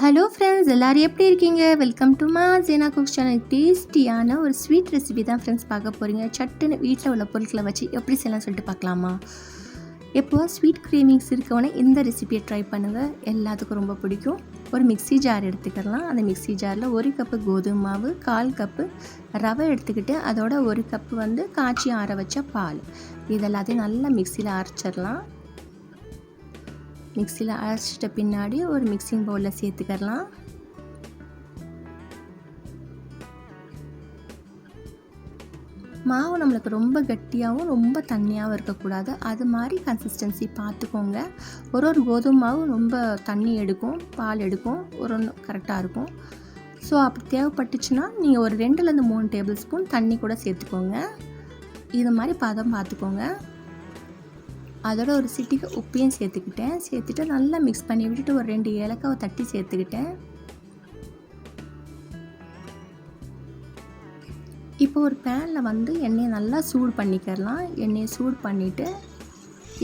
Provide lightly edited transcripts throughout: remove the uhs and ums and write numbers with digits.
Hello friends, எல்லோரும் எப்படி இருக்கீங்க? Welcome to Jeena cooks channel. டேஸ்டியான ஒரு ஸ்வீட் ரெசிபி தான் ஃப்ரெண்ட்ஸ் பார்க்க போகிறீங்க. சட்டுன்னு வீட்டில் உள்ள பொருட்களை வச்சு எப்படி செய்யலாம் சொல்லிட்டு பார்க்கலாமா? எப்போது ஸ்வீட் கிரேவிங்ஸ் இருக்கவனே இந்த ரெசிபியை ட்ரை பண்ணுங்கள், எல்லாத்துக்கும் ரொம்ப பிடிக்கும். ஒரு மிக்ஸி ஜார் எடுத்துக்கலாம். அந்த மிக்ஸி ஜாரில் 1 கப்பு கோதுமை மாவு, 1/4 கப்பு ரவை எடுத்துக்கிட்டு அதோட 1 கப்பு காய்ச்சி ஆற வச்ச பால், இதெல்லாத்தையும் நல்லா மிக்சியில் அரைச்சிடலாம். மிக்சியில் அரைச்சிட்ட பின்னாடி ஒரு மிக்சிங் பவுலில் சேர்த்துக்கலாம். மாவு நம்மளுக்கு ரொம்ப கட்டியாகவும் ரொம்ப தண்ணியாகவும் இருக்கக்கூடாது, அது மாதிரி கன்சிஸ்டன்சி பார்த்துக்கோங்க. ஒரு கோதுமை மாவு ரொம்ப தண்ணி எடுக்கும், பால் எடுக்கும், ஒரு கரெக்டாக இருக்கும். ஸோ அப்படி தேவைப்பட்டுச்சுன்னா நீங்கள் ஒரு 2லேருந்து 3 டேபிள் ஸ்பூன் தண்ணி கூட சேர்த்துக்கோங்க. இது மாதிரி பதம் பார்த்துக்கோங்க. அதோட ஒரு சிட்டிக்கு உப்பையும் சேர்த்துட்டு நல்லா மிக்ஸ் பண்ணி விட்டுட்டு ஒரு 2 ஏலக்காவை தட்டி சேர்த்துக்கிட்டேன். இப்போ ஒரு பேனில் எண்ணெயை நல்லா சூடு பண்ணிக்கிறலாம். எண்ணெயை சூடு பண்ணிவிட்டு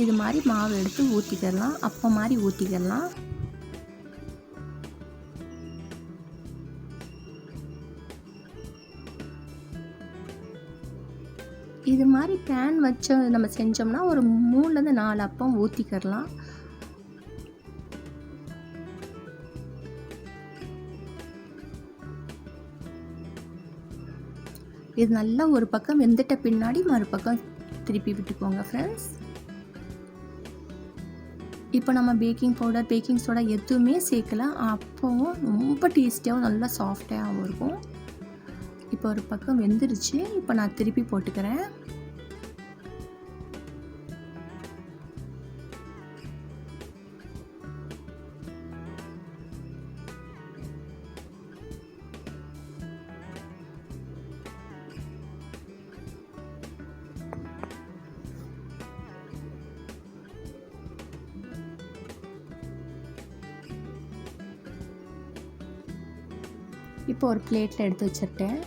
இது மாதிரி மாவு எடுத்து ஊற்றிக்கிறலாம். அப்போ மாதிரி ஊற்றிக்கிறலாம். இது மாதிரி பேன் வச்சு நம்ம செஞ்சோம்னா ஒரு 3லேருந்து 4 அப்பம் ஊற்றிக்கிறலாம். இது நல்லா ஒரு பக்கம் வெந்துட்ட பின்னாடி மறுபக்கம் திருப்பி விட்டுக்கோங்க ஃப்ரெண்ட்ஸ். இப்போ நம்ம பேக்கிங் பவுடர், பேக்கிங் சோடா எதுவுமே சேர்க்கலாம். அப்பவும் ரொம்ப டேஸ்டியாகவும் நல்லா சாஃப்டாகவும் இருக்கும். இப்போ ஒரு பக்கம் வெந்துருச்சு. இப்போ நான் திருப்பி போட்டுக்கிறேன். இப்போ ஒரு பிளேட்டில் எடுத்து வச்சிருக்கேன்.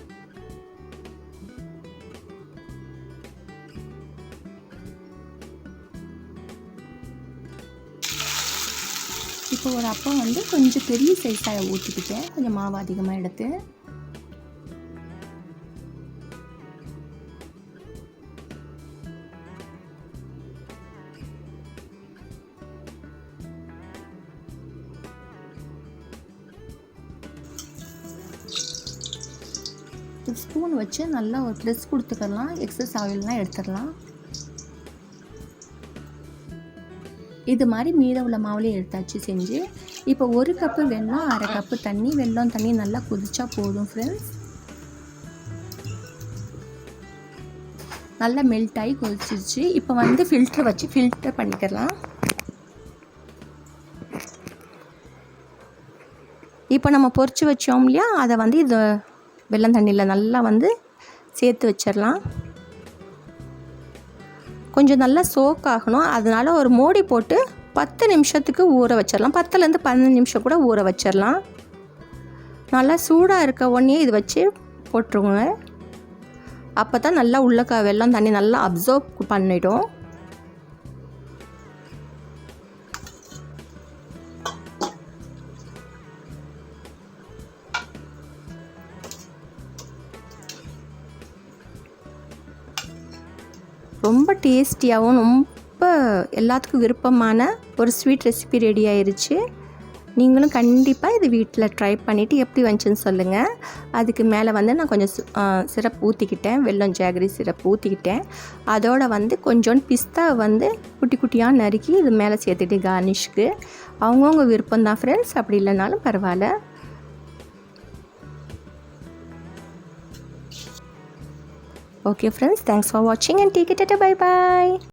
இப்போ ஒரு அப்பம் கொஞ்சம் பெரிய சைஸாக ஊற்றிக்கிட்டேன், கொஞ்சம் மாவு அதிகமாக எடுத்து. ஸ்பூன் வச்சு நல்லா ஒரு ப்ரெஸ் கொடுத்துக்கலாம். எக்ஸஸ் ஆயில்லாம் எடுத்துடலாம். இது மாதிரி மீதம் உள்ள மாவுலேயே எடுத்தாச்சு செஞ்சு. இப்போ 1 கப்பு வெல்லம், 1/2 கப்பு தண்ணி. வெல்லம் தண்ணி நல்லா கொதிச்சா போதும் ஃப்ரெண்ட்ஸ். நல்லா மெல்ட் ஆகி கொதிச்சிருச்சு. இப்போ ஃபில்டர் வச்சு ஃபில்டர் பண்ணிக்கலாம். இப்போ நம்ம பொரிச்சு வச்சோம் இல்லையா, அதை இது வெல்லம் தண்ணியில் நல்லா சேர்த்து வச்சிடலாம். கொஞ்சம் நல்லா சோக் ஆகணும், அதனால் ஒரு மூடி போட்டு 10 நிமிஷத்துக்கு ஊற வச்சிடலாம். 10லேருந்து 15 நிமிஷம் கூட ஊற வச்சிடலாம். நல்லா சூடாக இருக்க உடனே இது வச்சு போட்டுருவோங்க. அப்போ தான் நல்லா உள்ள வெல்லம் தண்ணி நல்லா அப்சர்வ் பண்ணிடும். ரொம்ப டேஸ்டியாகவும் ரொம்ப எல்லாத்துக்கும் விருப்பமான ஒரு ஸ்வீட் ரெசிபி ரெடி ஆயிடுச்சு. நீங்களும் கண்டிப்பாக இது வீட்டில் ட்ரை பண்ணிவிட்டு எப்படி வந்துச்சுன்னு சொல்லுங்கள். அதுக்கு மேலே நான் கொஞ்சம் சிரப் ஊற்றிக்கிட்டேன், வெல்லம் ஜாகரி சிரப் ஊற்றிக்கிட்டேன். அதோட கொஞ்சோண்டு பிஸ்தா குட்டி குட்டியாக நறுக்கி இது மேலே சேர்த்துட்டு கார்னிஷ்க்கு. அவங்கவுங்க விருப்பம் தான் ஃப்ரெண்ட்ஸ், அப்படி இல்லைனாலும் பரவாயில்ல. Okay friends, thanks for watching and take it. Bye bye.